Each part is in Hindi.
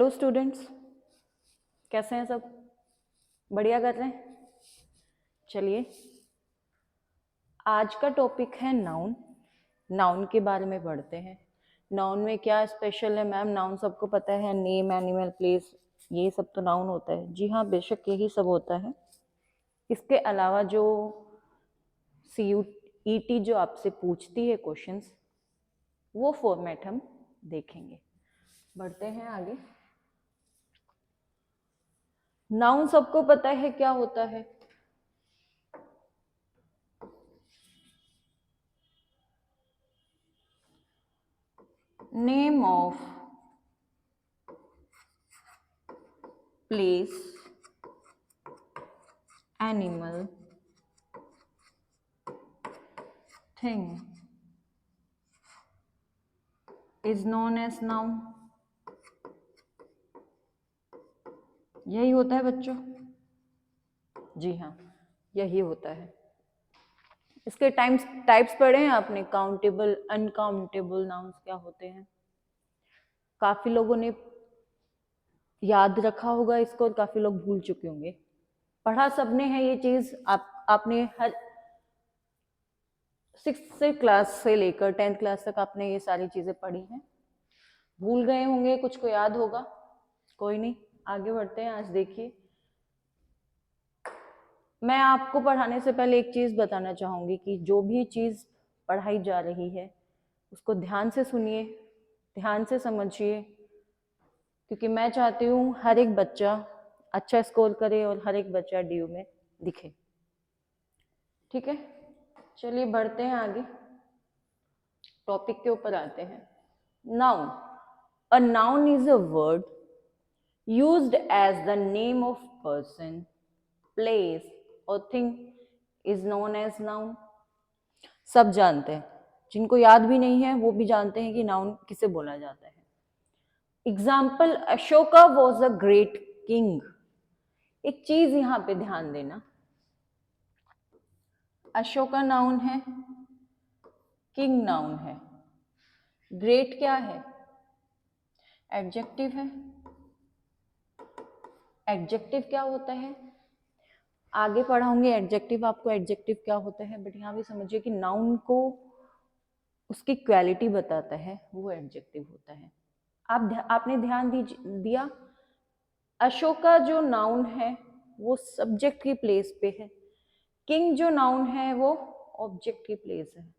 हेलो स्टूडेंट्स, कैसे हैं सब? बढ़िया कर रहे हैं। चलिए, आज का टॉपिक है नाउन। नाउन के बारे में पढ़ते हैं। नाउन में क्या स्पेशल है मैम? नाउन सबको पता है, नेम, एनिमल, प्लेस, ये सब तो नाउन होता है। जी हाँ, बेशक यही सब होता है। इसके अलावा जो CUET जो आपसे पूछती है क्वेश्चंस, वो फॉर्मेट हम देखेंगे। बढ़ते हैं आगे। नाउन सबको पता है क्या होता है? Name of place, animal, thing is known as noun। यही होता है बच्चों। जी हाँ, यही होता है। इसके टाइप्स पढ़े हैं आपने? काउंटेबल, अनकाउंटेबल नाउन्स क्या होते हैं? काफी लोगों ने याद रखा होगा इसको और काफी लोग भूल चुके होंगे। पढ़ा सबने है ये चीज। आपने हर 6th से क्लास से लेकर 10th क्लास तक आपने ये सारी चीजें पढ़ी हैं। भूल गए होंगे, कुछ को याद होगा, कोई नहीं, आगे बढ़ते हैं। आज देखिए, मैं आपको पढ़ाने से पहले एक चीज बताना चाहूंगी कि जो भी चीज पढ़ाई जा रही है उसको ध्यान से सुनिए, ध्यान से समझिए, क्योंकि मैं चाहती हूँ हर एक बच्चा अच्छा स्कोर करे और हर एक बच्चा DU में दिखे। ठीक है, चलिए बढ़ते हैं आगे, टॉपिक के ऊपर आते हैं। Noun. A noun is a word used as the name of person, place or thing is known as noun। सब जानते हैं, जिनको याद भी नहीं है वो भी जानते हैं कि नाउन किसे बोला जाता है। Example, Ashoka was a great king. एक चीज यहां पे ध्यान देना, अशोका नाउन है, किंग नाउन है, ग्रेट क्या है? एडजेक्टिव है। एडजेक्टिव क्या होता है? आगे पढ़ाऊंगे एडजेक्टिव आपको, एडजेक्टिव क्या होता है, बट यहाँ भी समझिए कि नाउन को उसकी क्वालिटी बताता है, वो एडजेक्टिव होता है। आपने ध्यान दिया, अशोका जो नाउन है वो सब्जेक्ट की प्लेस पे है, किंग जो नाउन है वो ऑब्जेक्ट की प्लेस है।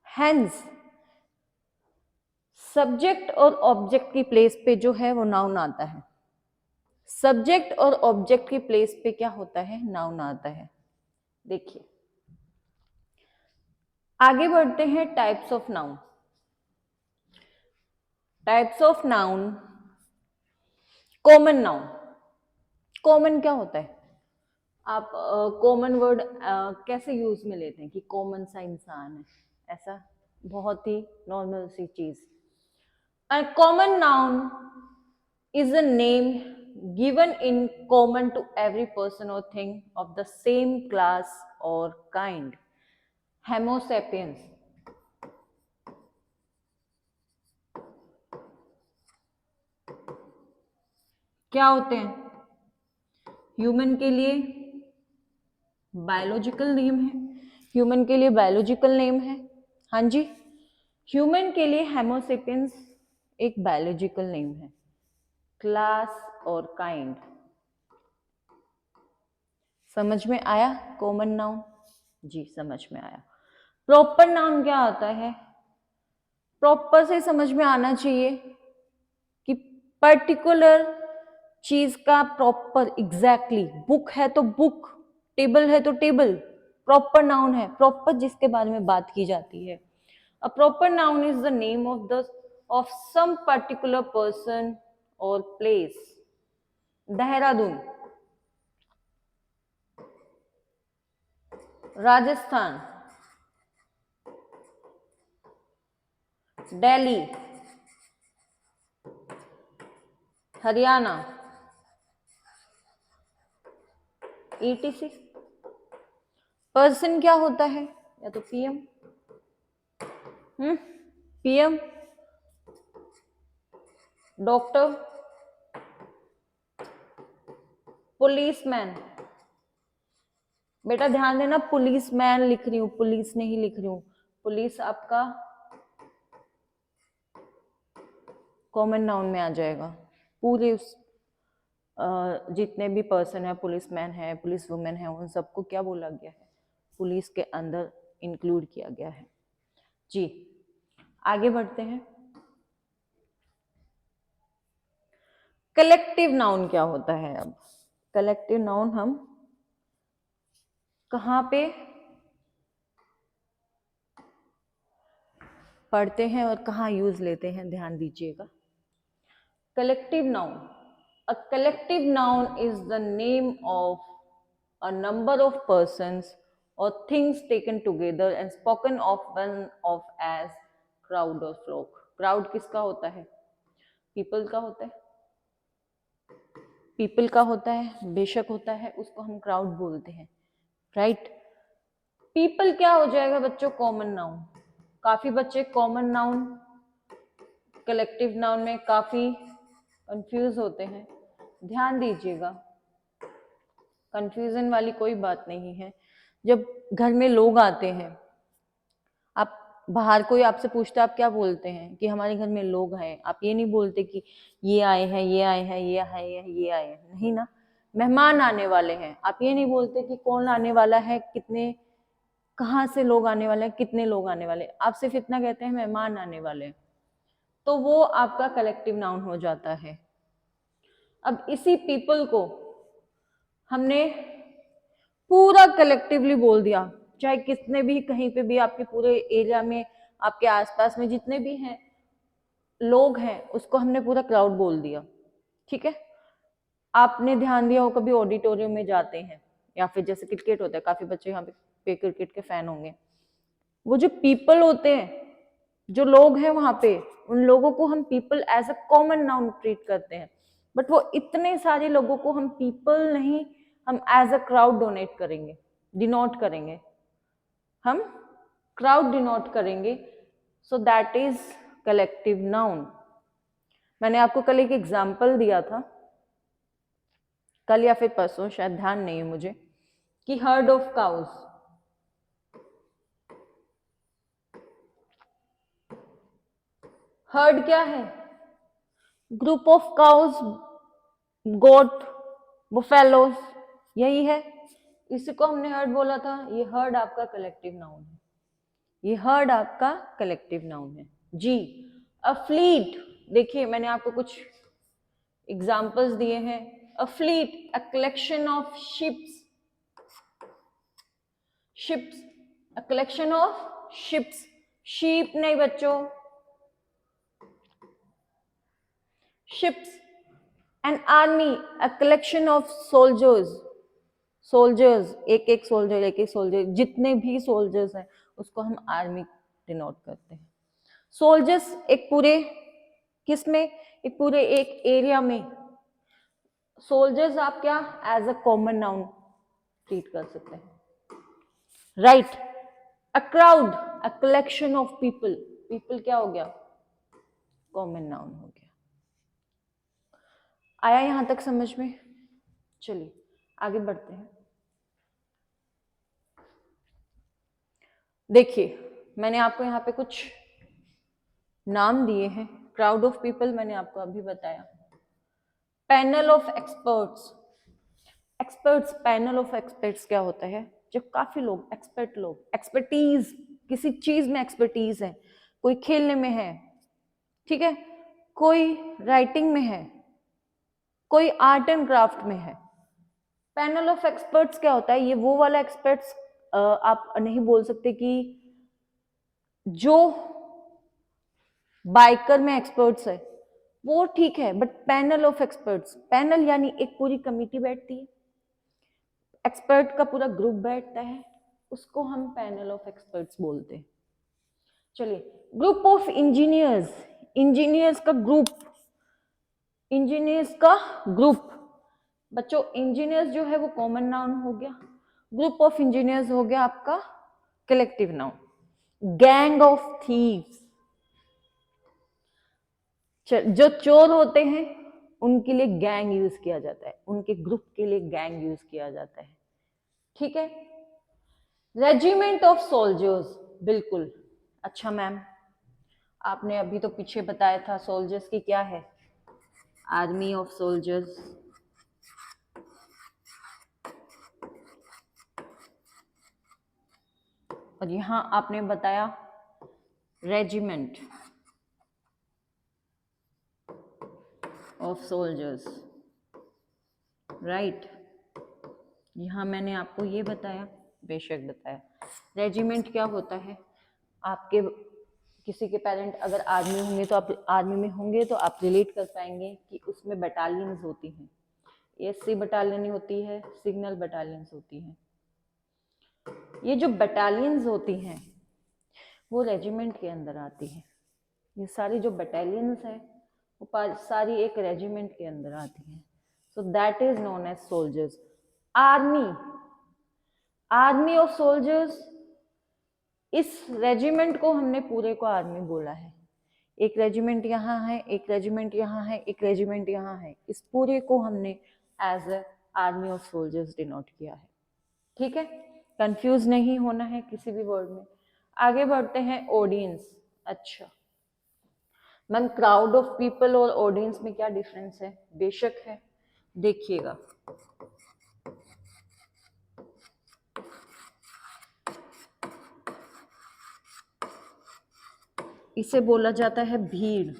हैंस सब्जेक्ट और ऑब्जेक्ट की प्लेस पे जो है वो नाउन आता है। सब्जेक्ट और ऑब्जेक्ट की प्लेस पे क्या होता है? नाउन आता है। देखिए, आगे बढ़ते हैं। Types of noun. Types of noun. Common noun. Common क्या होता है? आप कॉमन वर्ड कैसे यूज में लेते हैं कि कॉमन सा इंसान है, ऐसा बहुत ही नॉर्मल सी चीज। अ common noun is a name given in common to every person or thing of the same class or kind। Homo sapiens। क्या होते हैं? ह्यूमन के लिए बायोलॉजिकल नेम है। ह्यूमन के लिए बायोलॉजिकल नेम है। हाँ जी, ह्यूमन के लिए होमो सेपियंस एक बायोलॉजिकल नेम है। क्लास और काइंड। समझ में आया? कॉमन नाउन जी समझ में आया। प्रॉपर नाउन क्या आता है? प्रॉपर से समझ में आना चाहिए कि पर्टिकुलर चीज का प्रॉपर, एग्जैक्टली। बुक है तो बुक, टेबल है तो टेबल, प्रॉपर नाउन है। प्रॉपर जिसके बारे में बात की जाती है। A proper noun is the name of some particular person और place. Dehradun, Rajasthan, Delhi, Haryana, ETC। Person क्या होता है? या तो PM, PM, डॉक्टर, पुलिसमैन, बेटा ध्यान देना, पुलिसमैन लिख रही हूं, पुलिस नहीं लिख रही हूं। पुलिस आपका कॉमन नाउन में आ जाएगा। पूरे उस जितने भी पर्सन है, पुलिसमैन है, पुलिस वुमेन है, उन सबको क्या बोला गया है, पुलिस के अंदर इंक्लूड किया गया है। जी आगे बढ़ते हैं। कलेक्टिव नाउन क्या होता है? अब कलेक्टिव नाउन हम कहाँ पे पढ़ते हैं और कहाँ यूज लेते हैं, ध्यान दीजिएगा। Collective noun, a collective noun is the name of a number of persons or things taken together and spoken of one of as crowd or flock। crowd किसका होता है? people का होता है, people का होता है, बेशक होता है, उसको हम crowd बोलते हैं, राइट। people क्या हो जाएगा बच्चों? Common noun. काफी बच्चे कॉमन नाउन कलेक्टिव नाउन में काफी कंफ्यूज होते हैं, ध्यान दीजिएगा, कंफ्यूजन वाली कोई बात नहीं है। जब घर में लोग आते हैं, आप बाहर कोई आपसे पूछता है आप क्या बोलते हैं? कि हमारे घर में लोग हैं। आप ये नहीं बोलते कि ये आए हैं, ये आए हैं, ये आए हैं, ये आए हैं, नहीं ना। मेहमान आने वाले हैं, आप ये नहीं बोलते कि कौन आने वाला है, कितने, कहाँ से लोग आने वाले हैं, कितने लोग आने वाले हैं। आप सिर्फ इतना कहते हैं मेहमान आने वाले हैं, तो वो आपका कलेक्टिव नाउन हो जाता है। अब इसी पीपल को हमने पूरा कलेक्टिवली बोल दिया, चाहे कितने भी, कहीं पे भी, आपके पूरे एरिया में, आपके आसपास में जितने भी हैं लोग हैं, उसको हमने पूरा क्राउड बोल दिया, ठीक है। आपने ध्यान दिया हो कभी ऑडिटोरियम में जाते हैं, या फिर जैसे क्रिकेट होता है, काफी बच्चे यहाँ पे क्रिकेट के फैन होंगे, वो जो पीपल होते हैं, जो लोग हैं वहां पे, उन लोगों को हम people as a common noun treat करते हैं, बट वो इतने सारे लोगों को हम पीपल नहीं, हम एज अ क्राउड डोनेट करेंगे, डिनोट करेंगे, हम क्राउड डिनोट करेंगे। सो दैट इज कलेक्टिव नाउन। मैंने आपको कल एक एग्जाम्पल दिया था, कल या फिर परसों, शायद ध्यान नहीं है मुझे, कि हर्ड ऑफ काउज, हर्ड क्या है? ग्रुप ऑफ काउज, गोट, बुफेलोस, यही है, इसी को हमने हर्ड बोला था। ये हर्ड आपका कलेक्टिव नाउन है, ये हर्ड आपका कलेक्टिव नाउन है जी। अ फ्लीट, देखिए मैंने आपको कुछ एग्जाम्पल्स दिए हैं। A fleet, a collection of ships, ships, a collection of ships, sheep नहीं बच्चों, ships. An army, a collection of soldiers, soldiers, एक एक सोल्जर, एक एक सोल्जर, जितने भी सोल्जर्स हैं उसको हम आर्मी डिनोट करते हैं। सोल्जर्स एक पूरे, किसमें? एक पूरे एक एरिया में। सोल्जर्स आप क्या as a common noun treat कर सकते हैं, right. A crowd, a collection of people, people क्या हो गया? कॉमन नाउन हो गया। आया यहां तक समझ में? चलिए आगे बढ़ते हैं। देखिए मैंने आपको यहाँ पे कुछ नाम दिए हैं। क्राउड ऑफ पीपल मैंने आपको अभी बताया। Panel of experts, experts, panel of experts क्या होता है? जब काफी लोग, एक्सपर्ट लोग, एक्सपर्टीज, किसी चीज में एक्सपर्टीज है, कोई खेलने में है, ठीक है, कोई राइटिंग में है, कोई आर्ट एंड क्राफ्ट में है। पैनल ऑफ एक्सपर्ट्स क्या होता है? ये वो वाला एक्सपर्ट्स आप नहीं बोल सकते कि जो बाइकर में एक्सपर्ट्स है वो ठीक है, but panel of experts, panel यानी एक पूरी कमिटी बैठती है, एक्सपर्ट का पूरा ग्रुप बैठता है, उसको हम पैनल ऑफ एक्सपर्ट्स बोलते हैं। चलिए, ग्रुप ऑफ इंजीनियर्स, इंजीनियर्स का ग्रुप, इंजीनियर्स का ग्रुप, बच्चों इंजीनियर्स जो है वो कॉमन नाउन हो गया, ग्रुप ऑफ इंजीनियर्स हो गया आपका collective noun. Gang of thieves, जो चोर होते हैं उनके लिए गैंग यूज किया जाता है, उनके ग्रुप के लिए गैंग यूज किया जाता है। ठीक है। रेजिमेंट ऑफ सोल्जर्स, बिल्कुल। अच्छा मैम, आपने अभी तो पीछे बताया था सोल्जर्स की क्या है, आर्मी ऑफ सोल्जर्स। और यहां आपने बताया रेजिमेंट ऑफ सोल्जर्स, राइट। यहां मैंने आपको ये बताया, बेशक बताया। रेजिमेंट क्या होता है, आपके किसी के पेरेंट अगर आर्मी होंगे तो आप आर्मी में होंगे तो आप रिलेट कर पाएंगे कि उसमें बटालियंस होती हैं। एससी बटालियन होती है, सिग्नल बटालियंस होती हैं। ये जो बटालियंस होती हैं वो रेजिमेंट के अंदर आती है। ये सारी जो बटालियंस है वो सारी एक रेजिमेंट के अंदर आती है। So that is known as soldiers. Army, army of soldiers, इस रेजिमेंट को हमने पूरे को आर्मी बोला है। एक रेजिमेंट यहाँ है, एक रेजिमेंट यहाँ है, एक रेजिमेंट यहाँ है, इस पूरे को हमने as a army of soldiers denote किया है। ठीक है, कंफ्यूज नहीं होना है किसी भी वर्ड में। आगे बढ़ते हैं, ऑडियंस। अच्छा मैम, क्राउड ऑफ पीपल और ऑडियंस में क्या डिफरेंस है? बेशक है, देखिएगा। इसे बोला जाता है भीड़।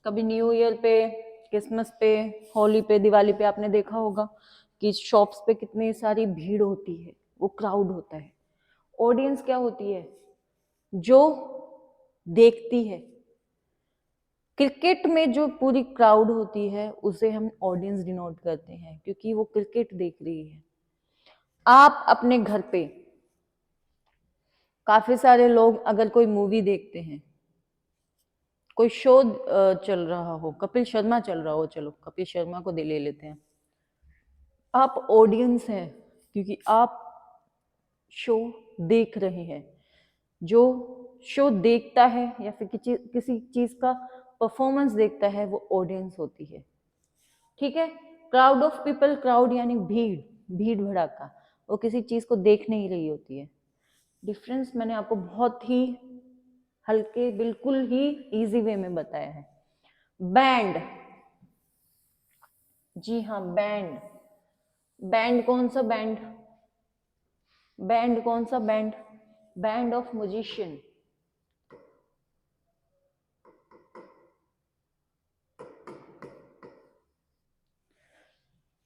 कभी न्यू ईयर पे, क्रिसमस पे, होली पे, दिवाली पे आपने देखा होगा कि शॉप्स पे कितनी सारी भीड़ होती है, वो क्राउड होता है। ऑडियंस क्या होती है? जो देखती है। क्रिकेट में जो पूरी क्राउड होती है उसे हम ऑडियंस डिनोट करते हैं, क्योंकि वो क्रिकेट देख रही है। आप अपने घर पे काफी सारे लोग अगर कोई मूवी देखते हैं, कोई शो चल रहा हो, कपिल शर्मा चल रहा हो, चलो कपिल शर्मा को ले लेते हैं, आप ऑडियंस हैं क्योंकि आप शो देख रहे हैं। जो शो देखता है या फिर किसी चीज का परफॉर्मेंस देखता है वो ऑडियंस होती है। ठीक है। क्राउड ऑफ पीपल, क्राउड यानी भीड़, भीड़ भड़ाका, वो किसी चीज को देख नहीं रही होती है। डिफरेंस मैंने आपको बहुत ही हल्के, बिल्कुल ही इजी वे में बताया है। बैंड, जी हाँ बैंड। बैंड कौन सा बैंड? बैंड कौन सा बैंड? Band of musician.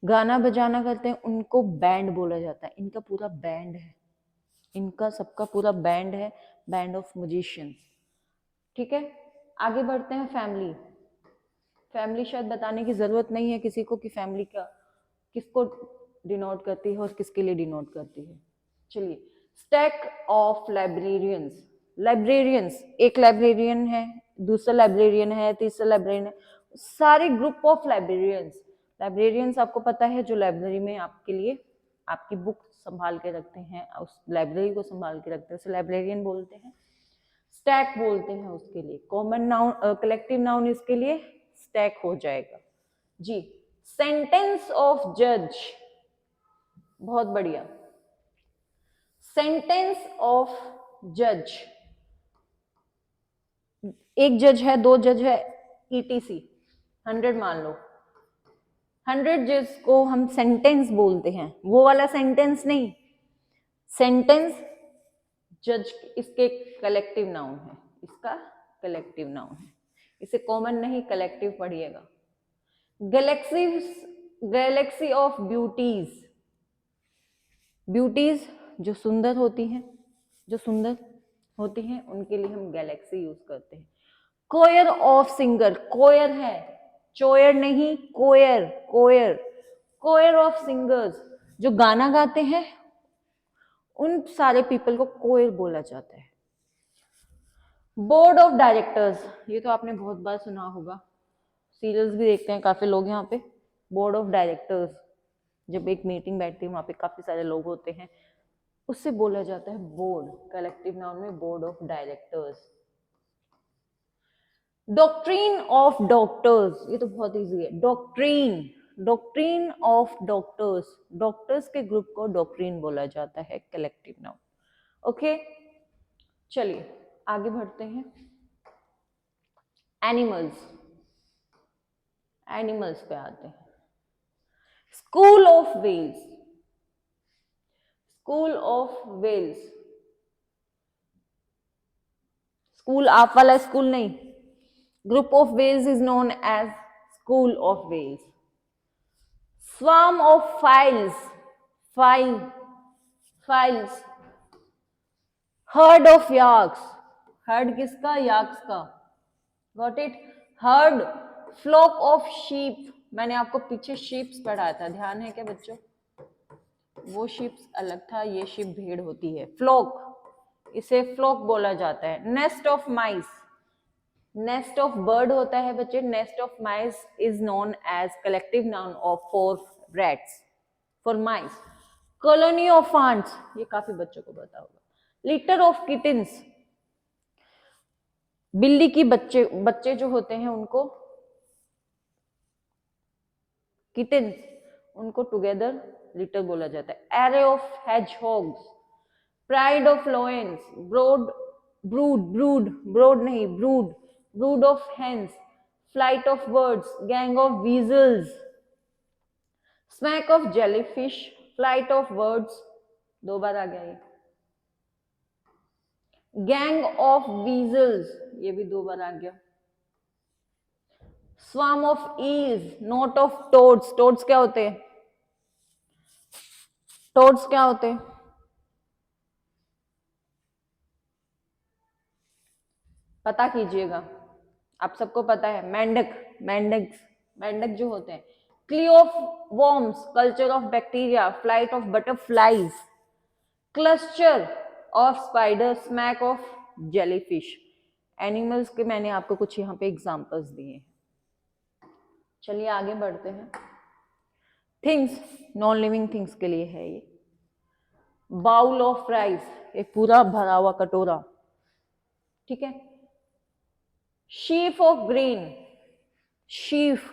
गाना बजाना करते हैं उनको बैंड बोला जाता है। इनका पूरा बैंड है, इनका सबका पूरा बैंड है, बैंड ऑफ म्यूजिशियंस। ठीक है। आगे बढ़ते हैं, फैमिली। फैमिली शायद बताने की जरूरत नहीं है किसी को कि फैमिली का किसको डिनोट करती है और किसके लिए डिनोट करती है। चलिए, स्टैक ऑफ लाइब्रेरियंस। लाइब्रेरियंस, एक लाइब्रेरियन है, दूसरा लाइब्रेरियन है, तीसरा लाइब्रेरियन है, सारे ग्रुप ऑफ लाइब्रेरियंस। लाइब्रेरियंस आपको पता है जो लाइब्रेरी में आपके लिए आपकी बुक संभाल के रखते हैं, उस लाइब्रेरी को संभाल के रखते हैं, उसे लाइब्रेरियन बोलते हैं। स्टैक बोलते हैं उसके लिए, कॉमन नाउन, कलेक्टिव नाउन इसके लिए स्टैक हो जाएगा जी। सेंटेंस ऑफ जज, बहुत बढ़िया। सेंटेंस ऑफ जज, एक जज है, दो जज है, ईटीसी 100 मान लो, 100 जज को हम सेंटेंस बोलते हैं। वो वाला सेंटेंस नहीं, सेंटेंस जज इसके कलेक्टिव नाउन है, इसका कलेक्टिव नाउन है, इसे कॉमन नहीं कलेक्टिव पढ़िएगा। Galaxy, galaxy of beauties, beauties जो सुंदर होती हैं, जो सुंदर होती हैं उनके लिए हम गैलेक्सी यूज करते हैं। कोयर ऑफ सिंगर, कोयर है, चोयर नहीं, कोयर, कोयर, कोयर ऑफ सिंगर्स जो गाना गाते हैं उन सारे पीपल को कोयर बोला जाता है। बोर्ड ऑफ डायरेक्टर्स, ये तो आपने बहुत बार सुना होगा, सीरियल्स भी देखते हैं काफी लोग यहाँ पे। बोर्ड ऑफ डायरेक्टर्स, जब एक मीटिंग बैठती है वहां पे काफी सारे लोग होते हैं, उससे बोला जाता है बोर्ड, कलेक्टिव नाउन में board of directors. Doctrine of doctors, ये तो बहुत इजी है। Doctrine, doctrine of doctors, doctors के ग्रुप को डॉक्ट्रीन बोला जाता है, कलेक्टिव नाउन। ओके, चलिए आगे बढ़ते हैं। एनिमल्स, एनिमल्स पे आते हैं। School of whales, school of whales, school आप वाला स्कूल नहीं, group of whales is known as school of whales. Swarm of flies, fly, flies. Herd of yaks, herd किसका, याक्स का, got it, herd. Flock of sheep, मैंने आपको पीछे शीप्स पढ़ाया था, ध्यान है क्या बच्चों? वो शीप्स अलग था, ये शीप भेड़ होती है। फ्लॉक, इसे फ्लॉक बोला जाता है। Nest of mice, nest of bird होता है बच्चे, nest of mice is known as collective noun of for rats, for mice. Colony of ants, ये काफी बच्चों को पता होगा। लिटर ऑफ किटन्स, बिल्ली की बच्चे, बच्चे जो होते हैं उनको किटन्स, उनको टुगेदर लिटर बोला जाता है। Array of hedgehogs, pride of lions, broad, brood, brood, broad नहीं brood, brood of hens, flight of birds, gang of weasels, smack of jellyfish, flight of birds, दो बार आ गया ये। गैंग ऑफ वीजल्स, ये भी दो बार आ गया। Swarm of bees, knot of toads, toads क्या होते हैं, टोड्स क्या होते हैं, पता कीजिएगा, आप सबको पता है। मेंढक, मेंढक, मेंढक जो होते हैं। क्ली of worms, culture of bacteria, flight of butterflies, cluster of spider, smack of jellyfish. Animals के मैंने आपको कुछ यहाँ पे एग्जांपल्स दिए हैं। चलिए आगे बढ़ते हैं। थिंग्स, नॉन लिविंग थिंग्स के लिए है ये। बाउल ऑफ राइस, एक पूरा भरा हुआ कटोरा, ठीक है। Sheaf of grain, sheaf,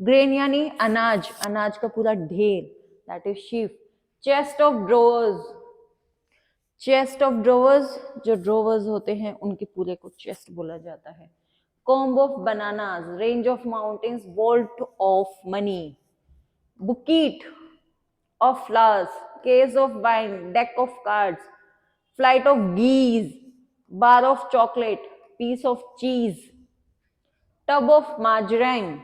grain यानी अनाज, अनाज का पूरा ढेर, that is sheaf. Chest of drawers, chest of drawers, जो ड्रोवर्स होते हैं उनके पूरे को चेस्ट बोला जाता है। Comb of bananas, range of mountains, vault of money, bouquet of flowers, case of wine, deck of cards, flight of geese, bar of chocolate, piece of cheese, tub of margarine,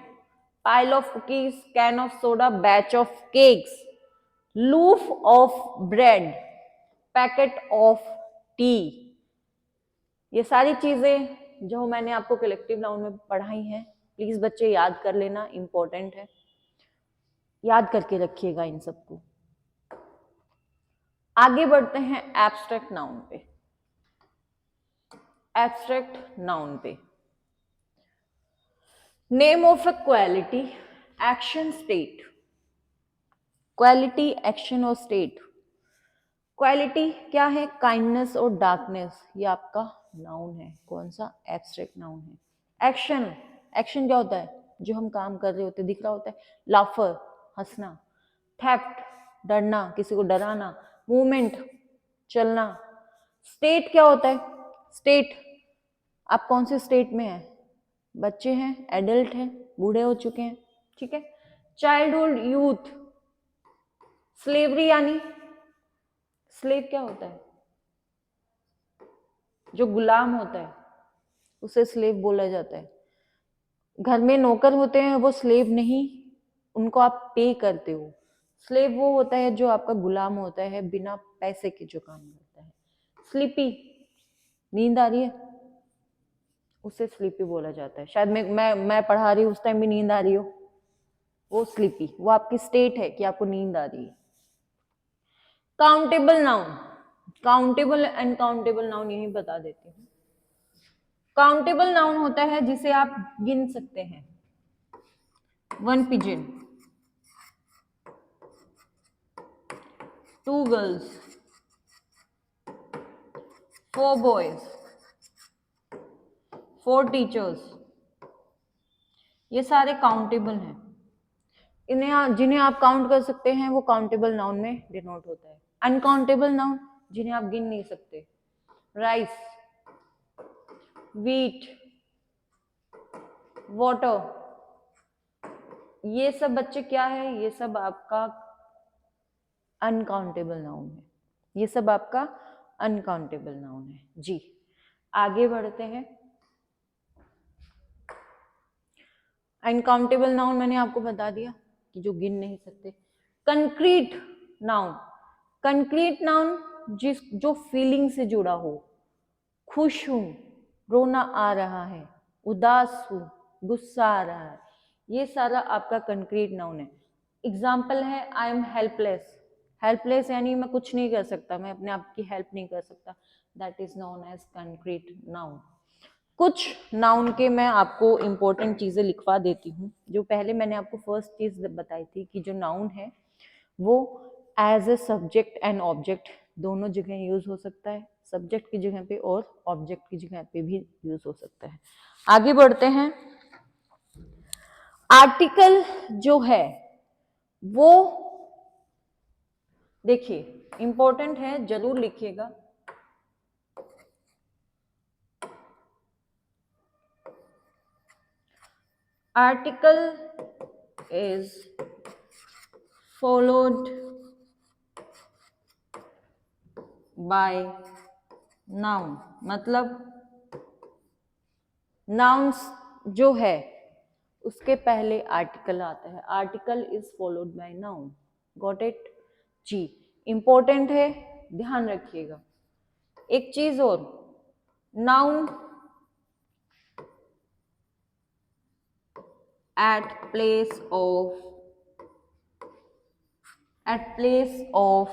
pile of cookies, can of soda, batch of cakes, loaf of bread, packet of tea. ये सारी चीजें जो मैंने आपको कलेक्टिव नाउन में पढ़ाई हैं, प्लीज बच्चे याद कर लेना, इंपॉर्टेंट है, याद करके रखिएगा इन सबको। आगे बढ़ते हैं एब्स्ट्रैक्ट नाउन पे। एब्स्ट्रैक्ट नाउन पे, name of a quality, action, state. Quality, action और स्टेट। क्वालिटी क्या है, काइंडनेस और डार्कनेस, ये आपका नाउन है। कौन सा, एब्स्ट्रैक्ट नाउन है। एक्शन, एक्शन क्या होता है, जो हम काम कर रहे होते दिख रहा होता है। लाफर, हंसना। थेफ्ट, डरना, किसी को डराना। मूवमेंट, चलना। स्टेट क्या होता है, स्टेट, आप कौन से स्टेट में हैं, बच्चे हैं, एडल्ट हैं, बूढ़े हो चुके हैं, ठीक है। Childhood, youth. स्लेवरी यानी, स्लेव क्या होता है, जो गुलाम होता है उसे स्लेव बोला जाता है। घर में नौकर होते हैं वो स्लेव नहीं, उनको आप पे करते हो। स्लेव वो होता है जो आपका गुलाम होता है, बिना पैसे के जो काम करता है। स्लीपी, नींद आ रही है, उसे स्लीपी बोला जाता है। शायद मैं पढ़ा रही हूँ उस टाइम भी नींद आ रही हो, वो स्लीपी, वो आपकी स्टेट है कि आपको नींद आ रही है। Countable noun, countable and countable noun यही बता देती हूँ। काउंटेबल नाउन होता है जिसे आप गिन सकते हैं। 1 pigeon, 2 girls, 4 boys, 4 teachers, ये सारे काउंटेबल हैं, जिन्हें आप काउंट कर सकते हैं वो काउंटेबल नाउन में डिनोट होता है। अनकाउंटेबल नाउन जिन्हें आप गिन नहीं सकते, राइस, व्हीट, वाटर, ये सब बच्चे क्या है, ये सब आपका अनकाउंटेबल नाउन है, ये सब आपका अनकाउंटेबल नाउन है। जी आगे बढ़ते हैं। अनकाउंटेबल नाउन मैंने आपको बता दिया कि जो गिन नहीं सकते। कंक्रीट नाउन, कंक्रीट नाउन जो फीलिंग से जुड़ा हो, खुश हूं, रोना आ रहा है, उदास हूं, गुस्सा आ रहा है, ये सारा आपका कंक्रीट नाउन है। एग्जाम्पल है आई एम हेल्पलेस, हेल्पलेस यानी मैं कुछ नहीं कर सकता, मैं अपने आप की हेल्प नहीं कर सकता, that is known as concrete noun. कुछ नाउन के मैं आपको इंपॉर्टेंट चीजें लिखवा देती हूँ। जो पहले मैंने आपको फर्स्ट चीज बताई थी कि जो नाउन है वो as a subject and object दोनों जगह यूज हो सकता है, सब्जेक्ट की जगह पे और ऑब्जेक्ट की जगह पे भी यूज हो सकता है। आगे बढ़ते हैं। आर्टिकल जो है वो देखिए इंपॉर्टेंट है, जरूर लिखिएगा। Article is followed by noun, मतलब नाउन्स जो है उसके पहले आर्टिकल आता है। Article is followed by noun, got it? जी इंपॉर्टेंट है, ध्यान रखिएगा। एक चीज और, noun at place of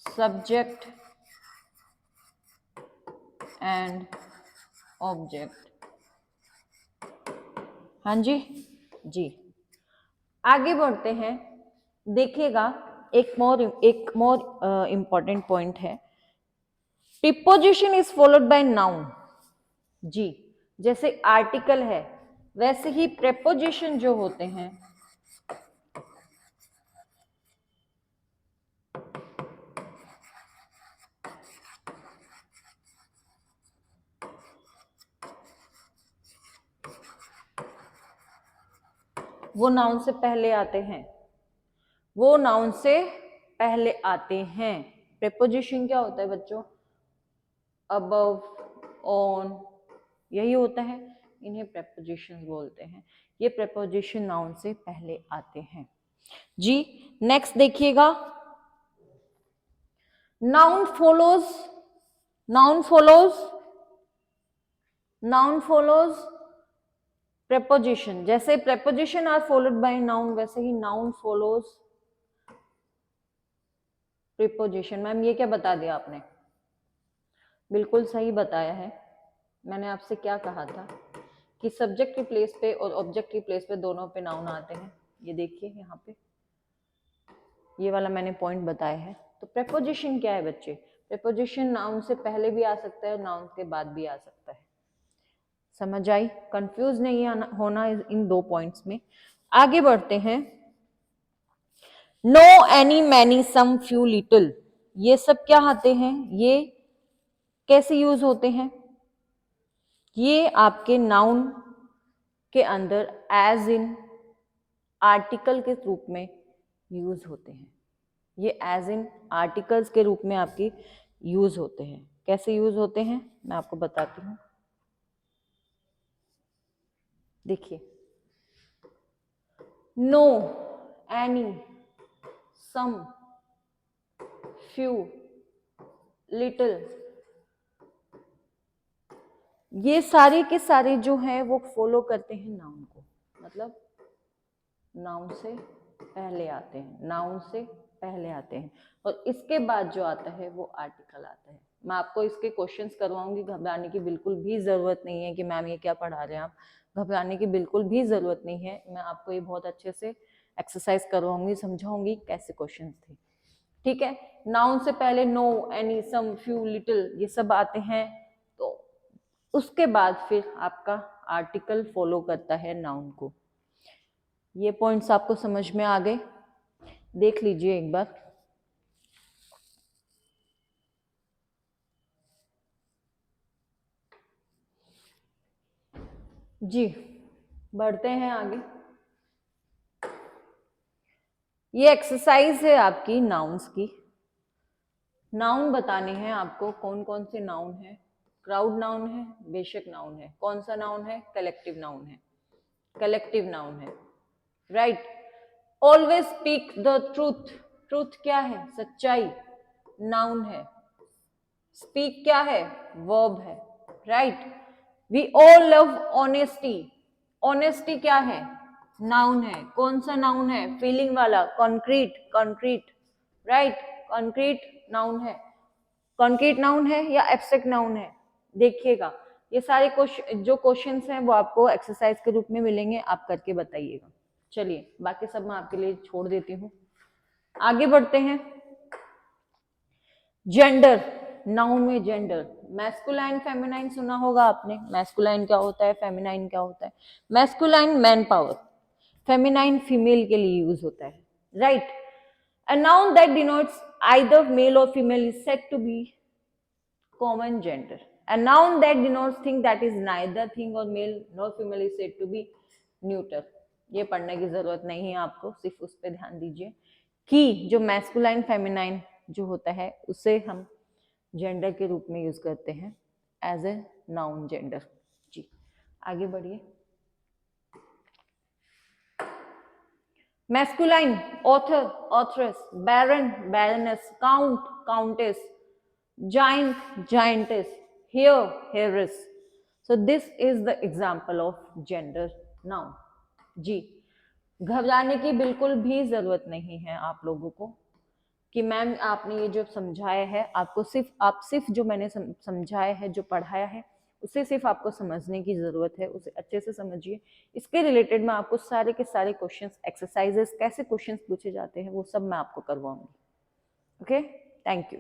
subject and object. हाँ जी जी आगे बढ़ते हैं। देखिएगा एक मोर इंपॉर्टेंट पॉइंट है, preposition is followed by noun. जी जैसे आर्टिकल है वैसे ही प्रेपोजिशन जो होते हैं वो नाउन से पहले आते हैं, वो नाउन से पहले आते हैं। प्रेपोजिशन क्या होता है बच्चों? अबव, ऑन, यही होता है, इन्हें प्रेपोजिशन बोलते हैं। ये प्रेपोजिशन नाउन से पहले आते हैं। जी नेक्स्ट देखिएगा, noun follows, noun follows preposition. जैसे preposition are followed by noun वैसे ही नाउन फॉलोज प्रीपोजिशन। मैम ये क्या बता दिया आपने? बिल्कुल सही बताया है। मैंने आपसे क्या कहा था कि सब्जेक्ट की प्लेस पे और ऑब्जेक्ट की प्लेस पे दोनों पे नाउन आते हैं। ये देखिए यहाँ पे ये वाला मैंने पॉइंट बताया है। तो प्रेपोजिशन क्या है बच्चे? प्रेपोजिशन नाउन से पहले भी आ सकता है, नाउन के बाद भी आ सकता है। समझ आई? कंफ्यूज नहीं होना इन दो पॉइंट्स में। आगे बढ़ते हैं। नो, एनी, मैनी, सम, फ्यू, लिटिल, ये सब क्या आते हैं? ये कैसे यूज होते हैं? ये आपके नाउन के अंदर एज इन आर्टिकल के रूप में यूज होते हैं। ये एज इन आर्टिकल्स के रूप में आपकी यूज होते हैं। कैसे यूज होते हैं मैं आपको बताती हूँ। देखिए, नो, एनी, सम, फ्यू, लिटिल, ये सारे के सारे जो हैं वो फॉलो करते हैं नाउन को, मतलब नाउन से पहले आते हैं, नाउन से पहले आते हैं। और इसके बाद जो आता है वो आर्टिकल आता है। मैं आपको इसके क्वेश्चंस करवाऊंगी, घबराने की बिल्कुल भी जरूरत नहीं है कि मैम ये क्या पढ़ा रहे हैं आप। घबराने की बिल्कुल भी जरूरत नहीं है। मैं आपको ये बहुत अच्छे से एक्सरसाइज करवाऊंगी, समझाऊंगी कैसे क्वेश्चंस थे। ठीक है, नाउन से पहले नो, एनी, सम, फ्यू, लिटिल ये सब आते हैं। तो उसके बाद फिर आपका आर्टिकल फॉलो करता है नाउन को। ये पॉइंट्स आपको समझ में आ गए? देख लीजिए एक बार। जी बढ़ते हैं आगे। ये एक्सरसाइज है आपकी नाउन्स की। नाउन बताने हैं आपको, कौन कौन से नाउन है। क्राउड नाउन है, बेशक नाउन है। कौन सा नाउन है? कलेक्टिव नाउन है। कलेक्टिव नाउन है, right. Always speak the truth. Truth क्या है? सच्चाई, नाउन है। स्पीक क्या है? वर्ब है, right. We all love honesty. Honesty क्या है? नाउन है। कौन सा नाउन है? फीलिंग वाला, concrete. Concrete, right. Concrete noun है। कॉन्क्रीट नाउन है या एब्स्ट्रैक्ट नाउन है? देखिएगा, ये सारे जो क्वेश्चंस हैं वो आपको एक्सरसाइज के रूप में मिलेंगे, आप करके बताइएगा। चलिए बाकी सब मैं आपके लिए छोड़ देती हूँ, आगे बढ़ते हैं। जेंडर, नाउन में जेंडर, मैस्कुलाइन फेमिनाइन सुना होगा आपने। मैस्कुलाइन क्या होता है, फेमिनाइन क्या होता है? Masculine man power, feminine female के लिए यूज होता है, right. A noun that denotes either male or female is said to be common gender. A noun that denotes thing that is neither thing or male nor female is said to be neuter. ये पढ़ने की जरूरत नहीं है आपको, सिर्फ उस पर ध्यान दीजिए कि जो मैस्कुलाइन फेमिनाइन जो होता है उसे हम जेंडर के रूप में यूज करते हैं एज ए नाउन जेंडर। जी आगे बढ़िए। Masculine, author, authoress, baron, baroness, count, countess, giant, giantess, here, heiress. So this is the example of gender noun. जी घबराने की बिल्कुल भी जरूरत नहीं है आप लोगों को कि मैम आपने ये जो समझाया है, आपको सिर्फ जो मैंने समझाया है, जो पढ़ाया है, उसे सिर्फ आपको समझने की जरूरत है। उसे अच्छे से समझिए। इसके रिलेटेड मैं आपको सारे के सारे क्वेश्चंस, एक्सरसाइजेस, कैसे क्वेश्चंस पूछे जाते हैं वो सब मैं आपको करवाऊंगी। Okay, thank you.